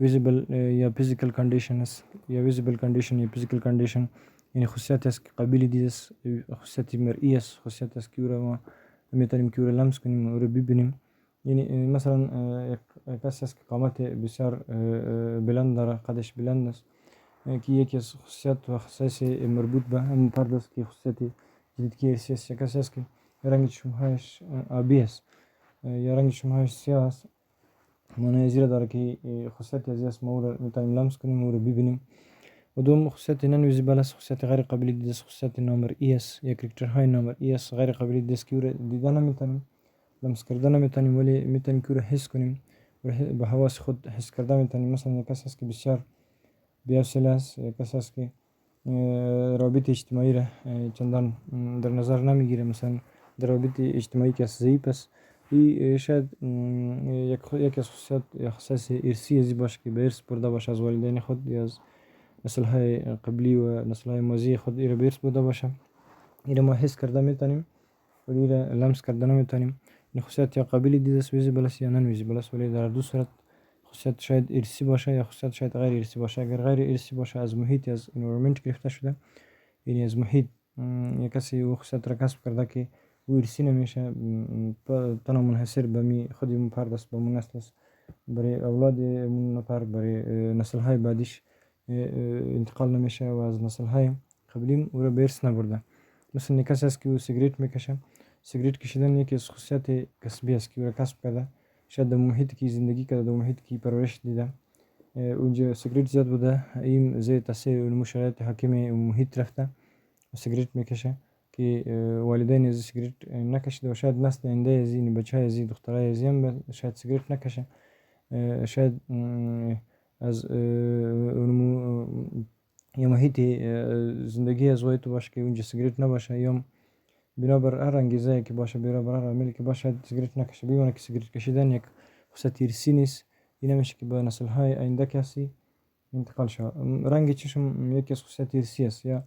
ویزیبل یا فیزیکال کاندیشن است، یا ویزیبل کاندیشن یا فیزیکال کاندیشن، یعنی خصوصیت است که قابل دید است، خصوصیت مرئی است، خصوصیت است که او را ما می‌توانیم که او را لمس کنیم، او را ببینیم. یعنی مثلا کسی است که قامت بسیار بلند داره، قدش بلند است، که یکی از خصوصیت و خصایص مربوط به همون فرد است که خصوصیت ژنتیکی ارثی است. کسی است که رنگ چشم‌هایش آبی است یا رنگ چشم‌هایش سیاه است، معنای زیرا داره که خصوصیت ازی است، ما او را می‌توانیم لمس کنیم، او را ببینیم. و دوم خصوصیت نان ویزیبل است، خصوصیت غیر قابل دید است، خصوصیت نامرئی است یا کرکترهای نامرئی است، غیر قابل دید است که او را دیده نمی‌توانیم، لمس کرده نمی‌توانیم، ولی می‌توانیم که او را حس کنیم، به حواس خود حس کرده می‌توانیم. مثلا یک کسی است که بسیار بی‌حوصله است، یک کسی است که روابط اجتماعی را چندان در نظر نمی‌گیره، مثلا در روابط اجتماعی که ضعیف است، این شاید یکی از خصوصیات یا خصایص ارثی ازی باشه که به ارث برده باشه از والدین خود یا از نسل‌های قبلی و نسل‌های ماضی خود، این را به ارث برده باشه، این را ما حس کرده می‌توانیم ولی این را لمس کرده نمی‌توانیم. این خصوصیت یا قابل دید است، ویزیبل است یا نان ویزیبل است، ولی در دو صورت خصوصیت شاید ارثی باشه یا خصوصیت شاید غیر ارثی باشه. اگر غیر ارثی باشه از محیط، از انوایرمنت گرفته شده، یعنی از محیط یک کسی او خصوصیت را کسب کرده که او ارثی نمیشه، تنها منحصر به می خود اون فرد است، به اون نسل است، برای اولاد اون نفر، برای نسل‌های بعدیش انتقال نمیشه و از نسل‌های قبلی او را به ارث نبرده. مثلا یک کسی است که او سیگریت میکشه، سیگریت کشیدن یکی از خصوصیت کسبی است که او را کسب کرده، شاید در محیطی که زندگی کرده، در محیطی که پرورش دیده، اونجا سیگریت زیاد بوده، این زیر تاثیر اون شرایط حاکم اون محیط رفته و سیگریت میکشه که والدین از سیگریت نکشیده و شاید نسل آینده از این بچه‌های از دخترای از هم شاید سیگریت نکشه، شاید از اون یا محیط زندگی از وای تو باشه که اونجا سیگریت نباشه، یا بنابر هر انگیزه که باشه، بنابر هر عاملی که باشه سیگریت نکشه. بمونه که سیگریت کشیدن یک خصوصیت ارثی نیست، این نمیشه که به نسل‌های آینده کسی انتقال شه. رنگ چشم یکی از خصوصیت ارثی است، یا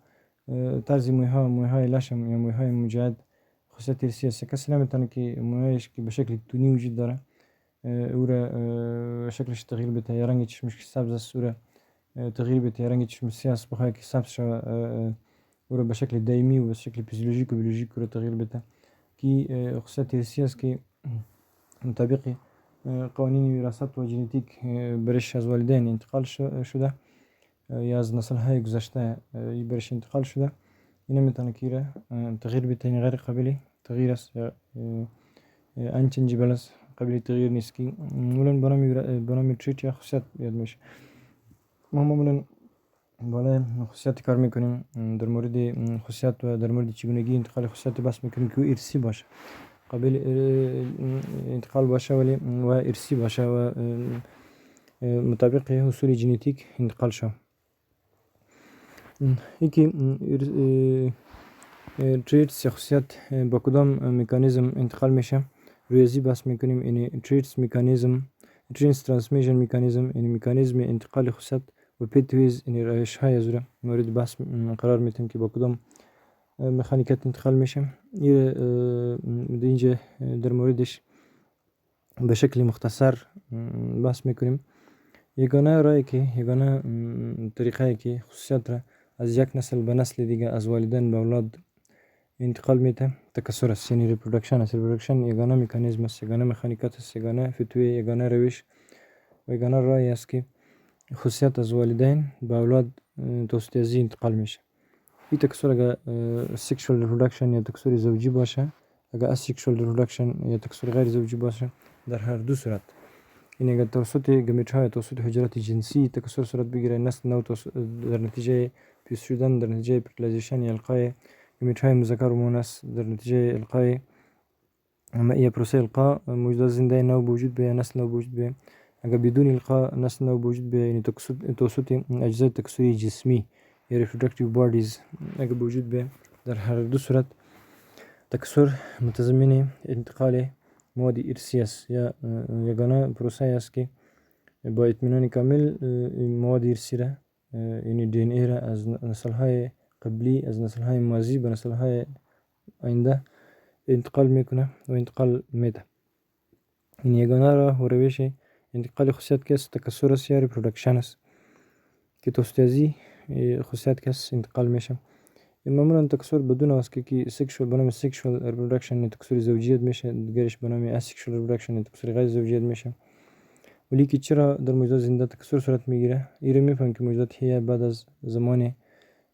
طرز موهای لشم یا موهای مجعد خصوصیت ارثی است. کسی نمیتونه که موهایش که به شکل تونی وجود داره او را شکلش تغییر بده، یا رنگ چشمش که سبز است او را تغییر بده، یا رنگ چشمش سیاه است بخواد که سبز شه او را به شکل دائمی و به شکل فیزیولوژیک و بیولوژیک او را تغییر بده، که خصوصیت ارثی است که مطابق قوانین وراثت و ژنتیک برش از والدین انتقال شده یا از نسل‌های گذشته برش انتقال شده. این نمیتونه که را تغییر بده، این غیر قابل تغییر است یا unchangeable است، قابل تغییر نیست، که معمولا به نام تریت یا خصوصیت یاد میشه. ما معمولا بالای خصوصیت کار میکنیم، در مورد خصوصیت و در مورد چگونگی انتقال خصوصیت بحث میکنیم که ارثی باشه، قابل انتقال باشه ولی و ارثی باشه و مطابق اصول ژنتیک انتقال شه. یکی تریتس یا خصوصیت با کدام مکانیزم انتقال میشه. ریاضی بحث میکنیم. یعنی تریتس مکانیزم، ترانس ترانسمیشن مکانیزم، یعنی مکانیزم انتقال خصوصیت و پیتویز، یعنی روش های از مورد بحث قرار میتیم که با کدام مکانیکت انتقال میشه. اینجا در موردش به شکل مختصر بحث میکنیم. یگانه راهی که یگانه طریقه که خصوصیت را از یک نسل به نسل دیگه، از والدین به اولاد انتقال میده تکثر است، یعنی ریپرودکشن است. ریپرودکشن یگانه مکانیزم است، یگانه مکانیکت است، یگانه فتوی، یگانه روش و یگانه راهی است که خصوصیت از والدین به اولاد توسط ازی انتقال میشه. این تکثر اگر سکشوال ریپرودکشن یا تکثر زوجی باشه، اگر اسکشوال ریپرودکشن یا تکثر غیر زوجی باشه، در هر دو صورت، این اگر توسط گمیت‌های توسط حجرات جنسی تکثر صورت بگیره، نسل نو در نتیجه پیوست شدن، در نتیجه فرتیلایزیشن یا القای گمیت‌های مذکر و مؤنث، در نتیجه القای یا پروسه القاء موجودات زنده نو بوجود به، نسل نو بوجود به. اگر بدون القاء نسل نو بوجود به، یعنی توسط اجزای تکثری جسمی یا reproductive bodies اگر بوجود به، در هر دو صورت تکثر متضمن انتقال مواد ارثی است یا یگانه پروسه است که با اطمینان کامل مواد ارثی را، یعنی دی ان ای را از نسل‌های قبلی، از نسل‌های ماضی به نسل‌های آینده انتقال میکنه و انتقال میده. این یگانه راه و روش انتقال خصوصیت که است تکثر است یا ریپرودکشن است که توسط ازی خصوصیت که است انتقال میشه. معمولا تکثر بدون است که سکشوال به نام سکشوال ریپرودکشن یا تکثر زوجیت میشه، دیگرش به نام اسکشوال ریپرودکشن یا تکثر غیر زوجیت میشه. ولی که چرا در موجودات زنده تکثر صورت میگیره؟ ایره میفهم که موجودات هیه بعد از زمان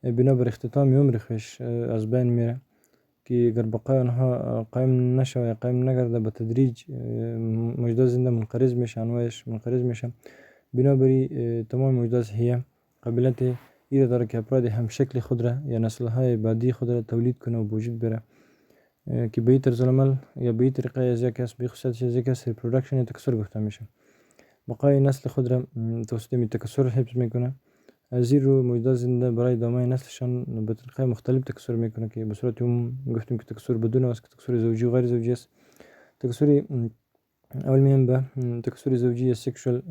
بنابر اختتام عمر خویش از بین میره که اگر بقای آنها قایم نشه یا قایم نگرده، به تدریج موجودات زنده منقرض میشه، انواعش منقرض میشه. بنابری تمام موجودات هیه قابلیت ایره داره که افراد هم شکل خود را یا نسل‌های بعدی خود را تولید کنه و وجود بره که به این طرز العمل یا به این طریقه از یک کس به خصوصیت از یک کس ریپرودکشن یا تکثر گفته میشه. بقای نسل خود را توسط می تکثر حفظ میکنه. از این رو موجودات زنده برای ادامه نسلشان به طریقه مختلف تکثر میکنه که به صورت گفتیم که تکثر بدون است که تکثر زوجی و غیر زوجی است. تکثر اول میام به تکثر زوجی یا سکشوال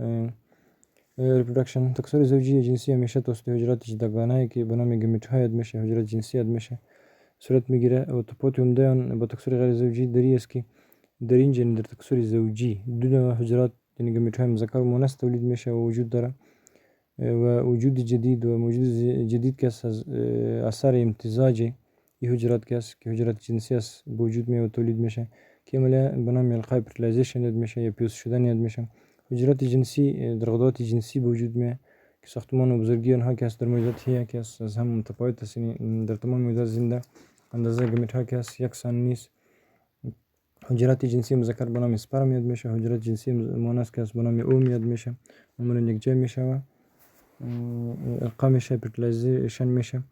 ریپرودکشن. تکثر زوجی جنسی همیشه توسط حجرات جداگانه که به نام گمیت‌های اد میشه، حجرات جنسی اد میشه، صورت میگیره و تفاوت عمده آن با تکثر غیر زوجی دری است که در اینجا در تکثر زوجی دو نوع حجرات یعنی گمیت‌های مذکر و مؤنث تولید میشه و وجود داره و وجود جدید و موجود جدید که از اثر امتزاج این حجرات که است که حجرات جنسی است وجود میاد و تولید میشه که عملا به نام القای فرتیلایزیشن اد میشه یا پیوست شدن اد میشه. حجرات جنسی در غدات جنسی وجود میاد که ساختمان و بزرگی آنها که است در موجودات هیه که است از هم متفاوت است، یعنی در تمام موجودات زنده اندازه گمیت‌ها که است یکسان نیست. حجرات جنسی مذکر به نام اسپرم یاد میشه، حجرات جنسی مؤنث که است به نام اوم یاد میشه. معمولا یکجای میشه و القا میشه، فرتیلایزیشن میشه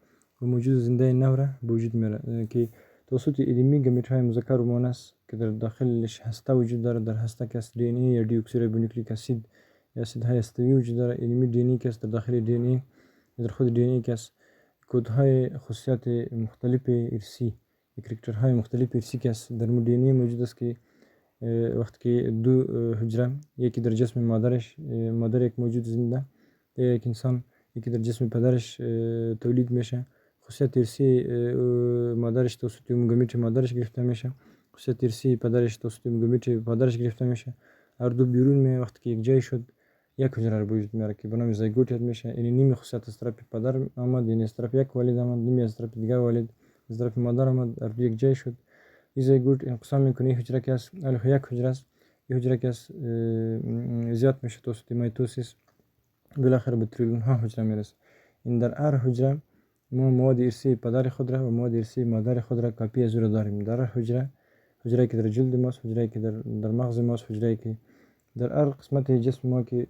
و موجود زنده نوره وجود میره که توسط علمی گمیت‌های مذکر و مؤنث که در داخلش هسته وجود داره. در هسته که است دی ان ای یا دی اکسیریبونوکلیک اسید یا اسیدهای هسته‌ای وجود داره. علمی دی ان ای که است در داخل دی ان ای، در خود دی ان ای که است کدهای خصوصیات مختلف ارثی، کرکترهای مختلف ارثی که است در دی ان ای موجود است که وقتی که دو حجره، یکی در جسم مادر یک موجود زنده، یک انسان، یکی در جسم پدرش تولید میشه، خصوصیت ارثی مادرش توسط گمیت مادرش گرفته میشه، خصوصیت ارثی پدرش توسط گمیت پدرش گرفته میشه. هر دو بیرون میاد، وقتی که یک جای شد یک حجره رو وجود میاره که به نام زایگوت یاد میشه. یعنی نیمی خصوصیت از طرف پدر آمد، یعنی از طرف یک والد آمد، نیمی از طرف دیگر والد، از طرف مادر آمد، هر دو یک جای شد. این زایگوت انقسام میکنه. این حجره که است الف یک حجره است، این حجره که است زیاد میشه توسط میتوسیس، بالاخره به تریلیون ها حجره میرسه. این در هر حجره ما مواد ارثی پدر خود را و مواد ارثی مادر خود را کپی از او را داریم. در هر حجره که در جلد ماست، حجره که در مغز ماست، حجره که در هر قسمت جسم ما که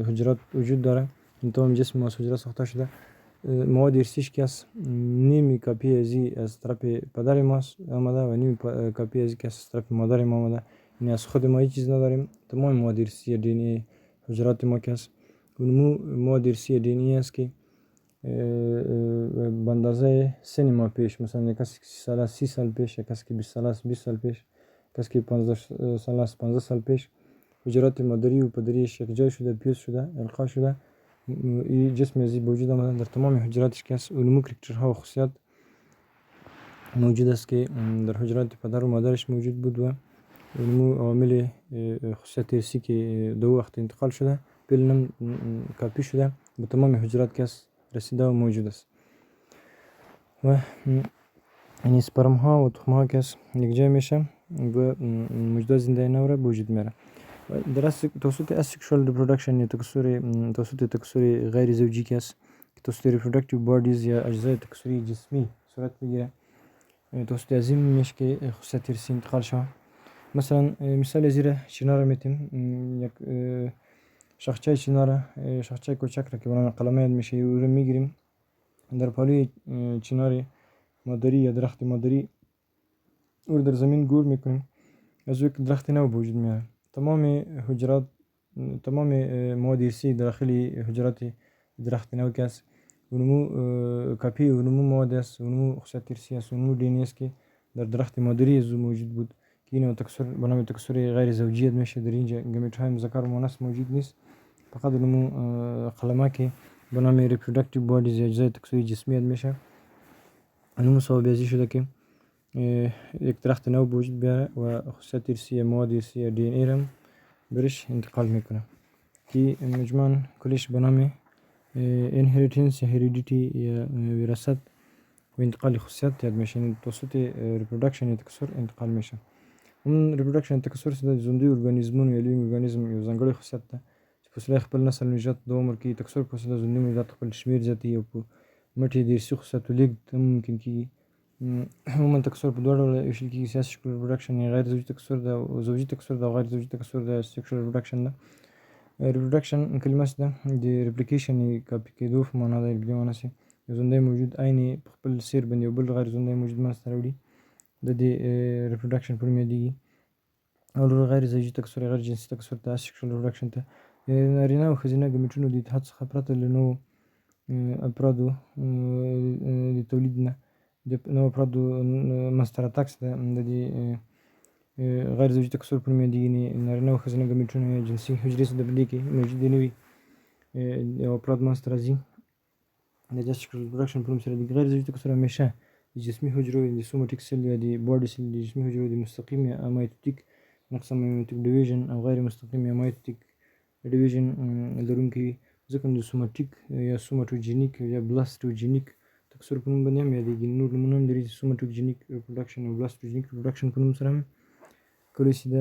حجرات وجود داره، این تمام جسم ما حجره ساخته شده. مواد ارثیش که است نیمی کپی از طرف پدر ماست آمده و نیمی کپی از که از طرف مادر ما آمده. یعنی از خود ما هیچ چیز نداریم. تمام مواد ارثی دی ان ای حجرات ما که است اون مواد ارثی دی ان ای است که به اندازه سن ما پیش، مثلا کسی که 30 سال پیش، کسی که 20 سال پیش، کسی که 15 سال است 15 سال پیش حجرات مادری و پدریش یکجای شده، پیوست شده، القا شده. این جسم ازی موجود آمده در تمام حجراتش که است. علومو کرکترها و خصوصیات موجود است که در حجرات پدر و مادرش موجود بود و علومو عوامل خصوصیت ارثی که دو وقت انتقال شده بلنم کاپی شده به تمام حجرات که است رسیده و موجود است. و این سپرم ها و تخم ها که است یکجای میشه و موجودات زنده نو را به وجود میاره. در توسط اسکشوال ریپرودکشن یا توسط تکثر غیر زوجی که است که توسط ریپرودکتیو بادیز یا اجزای تکثری جسمی صورت بگیره، توسط عظیم میشه که خصوصیت ارثی انتقال شود. مثلا مثال زیر چنار میتیم، یک شاخچه چنار، شاخچه کوچک را که برای قلمه یاد میشه او رو میگیریم در پالوی چنار مادری یا درخت مادری او در زمین گور میکنیم، از یک درخت نو به وجود میاد. تمام مواد ارثی داخلی حجرات درخت نو که است اونمو کپی اونمو مواد است، اونمو خصوصیت ارثی است، اونمو دی ان ای است که در درخت مادری از موجود بود که اینو به نام تکثر غیر زوجیت میشه. در اینجا گمیت های مذکر و مؤنث موجود نیست، فقط اونمو قلمه که به نام ریپرودکتیو بادیز یا اجزای تکثری جسمیت میشه اونمو سوابیازی شده که یک درخت نو به وجود بیاره و خصوصیت ارثی مواد ارثی دی ان ای را برش انتقال میکنه که مجموعاً کلش به نام inheritance یا heredity یا وراثت و انتقال خصوصیت یاد میشه. توسط ریپرودکشن یا تکثر انتقال میشه. اون ریپرودکشن تکثر سده زنده ارگانیزمون یا لیوینگ ارگانیزم یو ځانګړی خصوصیت ده چې فاصله خپل نسل نجات د عمر کې تکثر فاصله زنده نجات خپل شمیر زیاتي او په مټې د ارثي خصوصیتو لیږد ممکن کیږي. عموما تکثر په دوه ډوله ویشل کیږي، سیاسیکل ریپرودکشن یا غیر زوجي تکثر ده او زوجي تکثر ده او غیر زوجي تکثر ده سیکشوال ریپرودکشن ده. ریپرودکشن کلمه څه ده؟ د ریپلیکیشن کاپي کېدو په معنا ده. په دې معنا چې یو زنده موجود عین په خپل سیر باندې یو بل غیر زنده موجود منځته راوړي د دې ریپرودکشن په نوم یادیږي. او غیر زوجي تکثر غیر جنسي تکثر ته سیکشوال ریپرودکشن ته نارینه او ښځینه ګمیټونو د اتحاد څخه پرته له نوو افرادو د تولید نه د نوو افرادو منځته راتګ څخه د دې غیر زوجي تکثر په نوم یادیږي. نارینه او ښځینه ګمیټونه یا جنسي حجرې څه د دې کې موجودې نه وي یو افراد منځته راځي د دې سیکشوال ریپرودکشن په نوم سره. د غیر زوجي تکثر همیشه د جسمي حجرو د سوماټیک سیل یا د باډي سیل د جسمي حجرو د مستقیم یا مایتوتیک نقص مایتوتیک ډیویژن او غیر مستقیم یا مایتوتیک ډیویژن لرونکي وي، ځکه د سوماټیک یا سوماټوجینیک یا بلاستوجینیک تکثر په نوم باندې هم یادیږي. نور نومونه هم لري چې سوماټوجینیک ریپرودکشن او بلاستوجینیک ریپرودکشن په نوم سره هم کولای شي د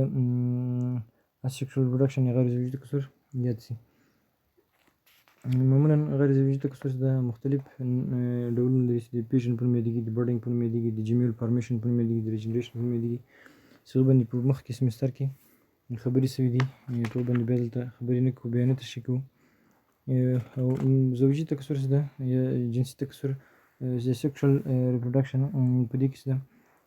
اسیکشوال ریپرودکشن یا غیر زوجي تکثر یاد شي. معمولا غیر زوجي تکثر د مختلف ډولونه لري چې د پیژن په نوم یادیږي، د برډینګ په نوم یادیږي، د جیمیول فارمیشن په نوم یادیږي، د ریجنریشن په نوم یادیږي. څه باندې په مخکې سمستر کې خبرې شوي دي، ټول باندې بیا دلته خبرې نه کوو، بیا نه تشریح کوو. او زوجي تکثر څه ده یا جنسي تکثر یا سیکشوال ریپرودکشن په دې کې څه ده؟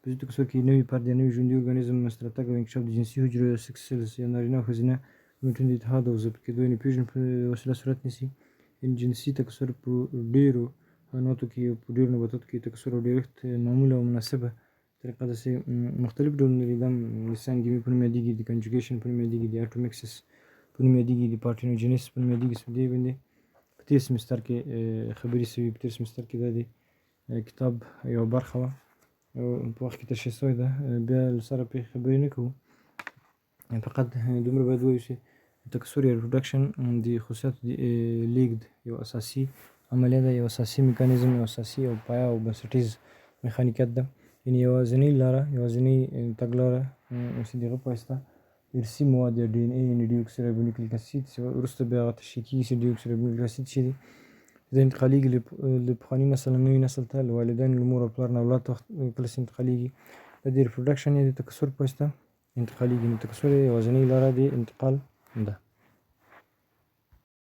په دې تکثر کې نوي فرد یا نوي ژوندي ارګانیزم منځته راتګ او انکشاف د جنسي حجرو یا سکس سیلز یا نارینه او ښځینه ګمیټونو د اتحاد او ضبط کېدو یعنې فیوژن په وسیله صورت نیسي. جنسي تکثر په ډېرو حیواناتو کې او په ډېرو نباتاتو کې تکثر او ډېرښت معموله او مناسبه طریقه ده چې مختلف ډولونه لري. دا د سانګیمي په نوم یادیږي، د کنجوګیشن په نوم یادیږي، د اټومیکسس په نوم یادیږي، د پارټینوجینیس په نوم یادیږي. دې باندې په تېر سمستر کې خبرې شوي، په تېر سمستر کې دا د کتاب یوه برخه وه او په وخت کې تشریح شوې ده، بیا له سره پرې خبرې نه کوو. فقط دومره باید ووایو چې تکثر یا ریپرودکشن د خصوصیاتو د لیږد یو اساسي عملیه ده، یو اساسي میکانیزم، یو اساسي او پایه او بنسټیز میخانیکت ده. یعنې یوازینۍ لاره، یوازینۍ تګلاره چې د هغه په واسطه ارثي مواد یا ډي ان اي یعنې ډي اوکسي رایبونیکلیک اسید چې وروسته بیا هغه تشریح کېږي چې ډي اوکسي رایبونیکلیک اسید چې دی دا انتقالېږي له پخواني نسل نه نوي نسل ته، له والدینو له مور او پلار نه اولاد ته کله چې انتقالېږي دا د ریپرودکشن یا د تکثر په واسطه انتقالېږي. نو تکثر یوازینۍ لاره د انتقال ده.